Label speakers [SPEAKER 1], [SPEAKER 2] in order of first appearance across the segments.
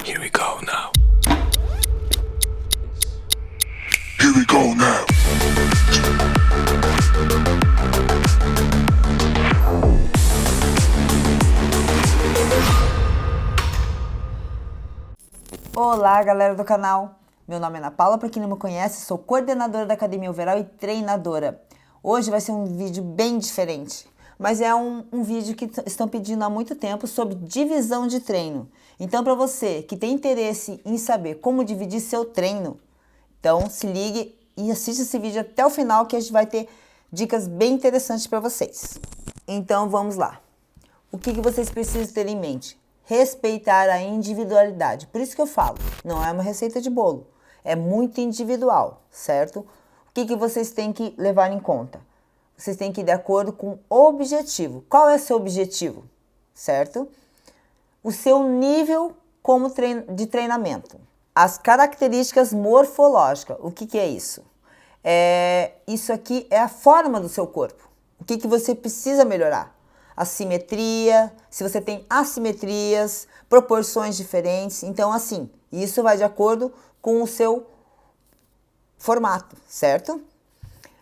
[SPEAKER 1] Here we go now.
[SPEAKER 2] Here we go now.
[SPEAKER 3] Olá, galera do canal. Meu nome é Ana Paula, para quem não me conhece, sou coordenadora da Academia Overall e treinadora. Hoje vai ser um vídeo bem diferente, mas é um vídeo que estão pedindo há muito tempo sobre divisão de treino. Então, para você que tem interesse em saber como dividir seu treino, então se ligue e assista esse vídeo até o final, que a gente vai ter dicas bem interessantes para vocês. Então, vamos lá. O que vocês precisam ter em mente? Respeitar a individualidade. Por isso que eu falo, não é uma receita de bolo, é muito individual, certo? O que vocês têm que levar em conta? Vocês têm que ir de acordo com o objetivo. Qual é o seu objetivo, certo? O seu nível de treinamento. As características morfológicas. O que é isso? Isso aqui é a forma do seu corpo. O que você precisa melhorar? A simetria, se você tem assimetrias, proporções diferentes. Então, assim, isso vai de acordo com o seu formato, certo?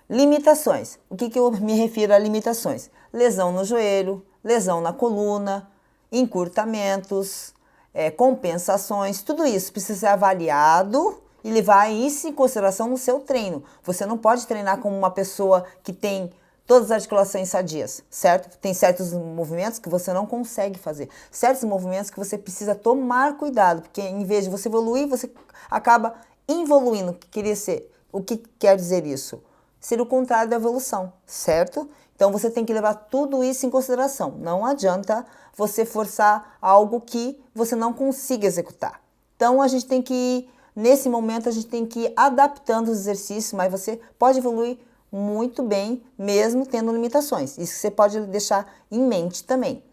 [SPEAKER 3] Limitações. O que eu me refiro a limitações? Lesão no joelho, lesão na coluna, encurtamentos, compensações, tudo isso precisa ser avaliado e levar isso em consideração no seu treino. Você não pode treinar como uma pessoa que tem todas as articulações sadias, certo? Tem certos movimentos que você não consegue fazer. Certos movimentos que você precisa tomar cuidado, porque em vez de você evoluir, você acaba involuindo. O que quer dizer isso? Ser o contrário da evolução, certo? Então você tem que levar tudo isso em consideração. Não adianta você forçar algo que você não consiga executar. Então a gente tem que ir, nesse momento a gente tem que ir adaptando os exercícios, mas você pode evoluir muito bem, mesmo tendo limitações. Isso você pode deixar em mente também.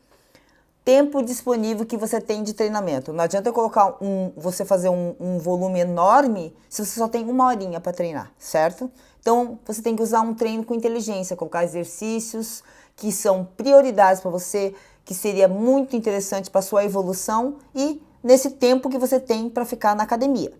[SPEAKER 3] Tempo disponível que você tem de treinamento. Não adianta colocar você fazer um volume enorme se você só tem 1 horinha para treinar, certo? Então, você tem que usar um treino com inteligência, colocar exercícios que são prioridades para você, que seria muito interessante para a sua evolução e nesse tempo que você tem para ficar na academia.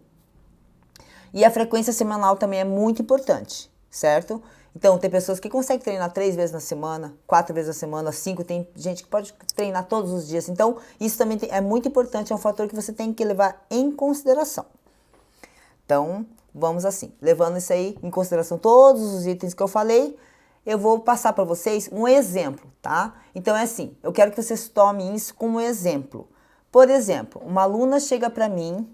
[SPEAKER 3] E a frequência semanal também é muito importante, certo? Então, tem pessoas que conseguem treinar 3 vezes na semana, 4 vezes na semana, 5, tem gente que pode treinar todos os dias. Então, isso também é muito importante, é um fator que você tem que levar em consideração. Então, vamos assim, levando isso aí em consideração, todos os itens que eu falei, eu vou passar para vocês um exemplo, tá? Então, é assim, eu quero que vocês tomem isso como exemplo. Por exemplo, uma aluna chega para mim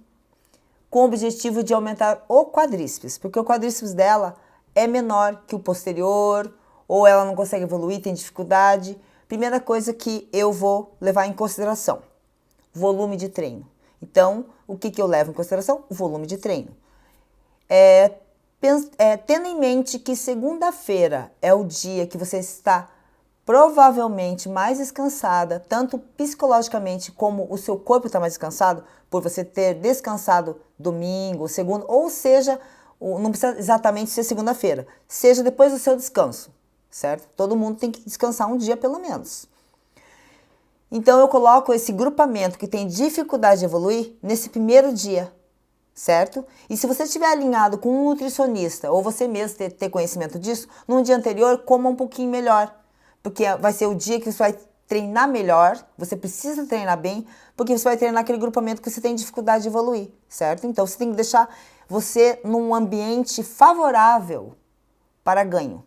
[SPEAKER 3] com o objetivo de aumentar o quadríceps, porque o quadríceps dela é menor que o posterior, ou ela não consegue evoluir, tem dificuldade. Primeira coisa que eu vou levar em consideração, volume de treino. Então, o que eu levo em consideração? O volume de treino. Tendo em mente que segunda-feira é o dia que você está provavelmente mais descansada, tanto psicologicamente como o seu corpo está mais descansado, por você ter descansado domingo, segundo, ou seja, não precisa exatamente ser segunda-feira, seja depois do seu descanso, certo? Todo mundo tem que descansar um dia pelo menos. Então eu coloco esse grupamento que tem dificuldade de evoluir nesse primeiro dia, certo? E se você estiver alinhado com um nutricionista ou você mesmo ter conhecimento disso, num dia anterior coma um pouquinho melhor, porque vai ser o dia que você vai treinar melhor, você precisa treinar bem, porque você vai treinar aquele grupamento que você tem dificuldade de evoluir, certo? Então você tem que deixar você num ambiente favorável para ganho,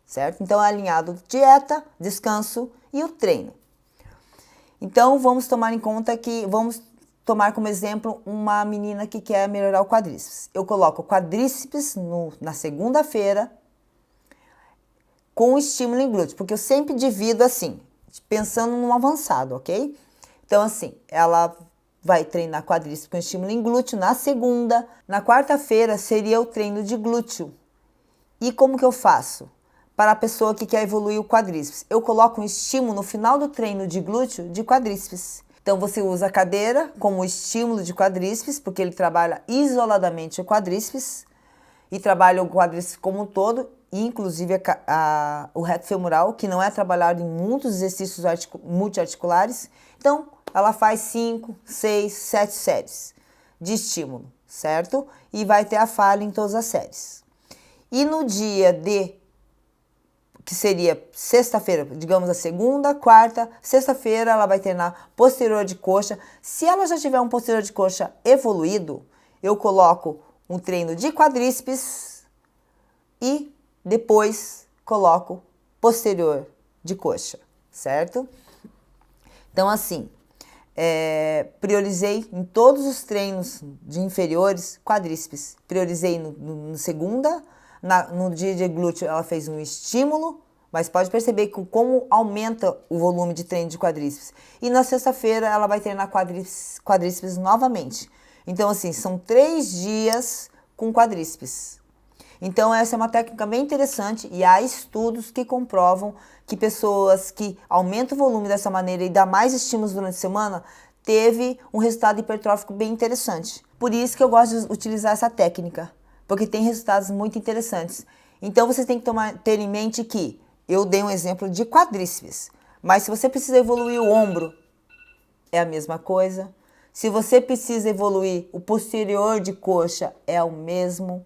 [SPEAKER 3] certo? Então é alinhado dieta, descanso e o treino. Então vamos tomar em conta que, vamos tomar como exemplo uma menina que quer melhorar o quadríceps. Eu coloco o quadríceps na segunda-feira com estímulo em glúteo, porque eu sempre divido assim, pensando num avançado, ok? Então assim, ela vai treinar quadríceps com estímulo em glúteo na segunda. Na quarta-feira seria o treino de glúteo. E como que eu faço? Para a pessoa que quer evoluir o quadríceps, eu coloco um estímulo no final do treino de glúteo de quadríceps. Então você usa a cadeira como estímulo de quadríceps, porque ele trabalha isoladamente o quadríceps e trabalha o quadríceps como um todo, inclusive o reto femoral, que não é trabalhado em muitos exercícios multiarticulares. Então, ela faz 5, 6, 7 séries. de estímulo, certo? E vai ter a falha em todas as séries. E no dia que seria sexta-feira, digamos a segunda, quarta, sexta-feira ela vai treinar posterior de coxa. Se ela já tiver um posterior de coxa evoluído, eu coloco um treino de quadríceps e depois coloco posterior de coxa, certo? Então assim, priorizei em todos os treinos de inferiores quadríceps. Priorizei no segunda, no dia de glúteo ela fez um estímulo, mas pode perceber como aumenta o volume de treino de quadríceps. E na sexta-feira ela vai treinar quadríceps novamente. Então assim, são 3 dias com quadríceps. Então essa é uma técnica bem interessante e há estudos que comprovam que pessoas que aumentam o volume dessa maneira e dá mais estímulos durante a semana teve um resultado hipertrófico bem interessante. Por isso que eu gosto de utilizar essa técnica, porque tem resultados muito interessantes. Então você tem que ter em mente que eu dei um exemplo de quadríceps, mas se você precisa evoluir o ombro, é a mesma coisa. Se você precisa evoluir o posterior de coxa, é o mesmo.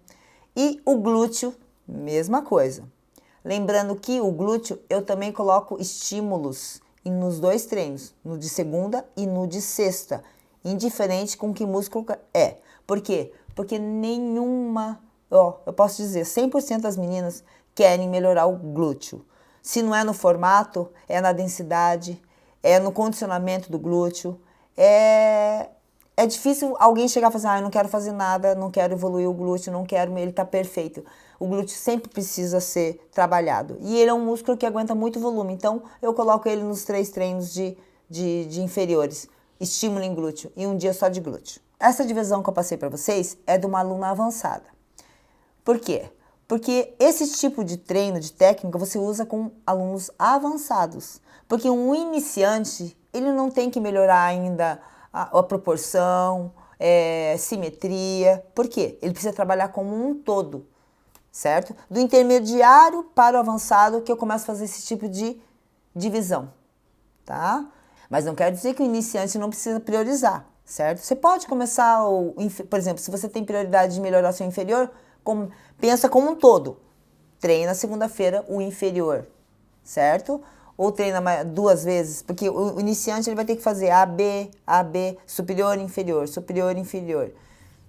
[SPEAKER 3] E o glúteo, mesma coisa. Lembrando que o glúteo eu também coloco estímulos nos 2 treinos, no de segunda e no de sexta, indiferente com que músculo é. Por quê? Porque eu posso dizer, 100% das meninas querem melhorar o glúteo. Se não é no formato, é na densidade, é no condicionamento do glúteo, é difícil alguém chegar e falar assim, eu não quero fazer nada, não quero evoluir o glúteo, não quero, ele tá perfeito. O glúteo sempre precisa ser trabalhado. E ele é um músculo que aguenta muito volume, então eu coloco ele nos 3 treinos de inferiores, estímulo em glúteo e um dia só de glúteo. Essa divisão que eu passei para vocês é de uma aluna avançada. Por quê? Porque esse tipo de treino, de técnica, você usa com alunos avançados. Porque um iniciante, ele não tem que melhorar ainda a proporção, simetria. Por quê? Ele precisa trabalhar como um todo, certo? Do intermediário para o avançado que eu começo a fazer esse tipo de divisão, tá? Mas não quer dizer que o iniciante não precisa priorizar, certo? Você pode começar, por exemplo, se você tem prioridade de melhorar seu inferior, pensa como um todo. Treina segunda-feira o inferior, certo? Ou treina 2 vezes, porque o iniciante ele vai ter que fazer AB, superior, inferior,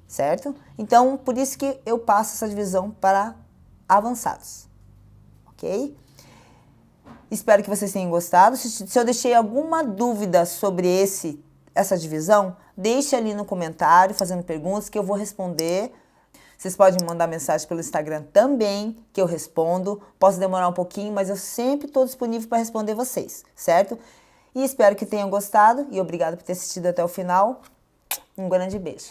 [SPEAKER 3] certo? Então, por isso que eu passo essa divisão para avançados, ok? Espero que vocês tenham gostado. Se eu deixei alguma dúvida sobre essa divisão, deixe ali no comentário, fazendo perguntas, que eu vou responder. Vocês podem me mandar mensagem pelo Instagram também, que eu respondo. Posso demorar um pouquinho, mas eu sempre estou disponível para responder vocês, certo? E espero que tenham gostado e obrigado por ter assistido até o final. Um grande beijo.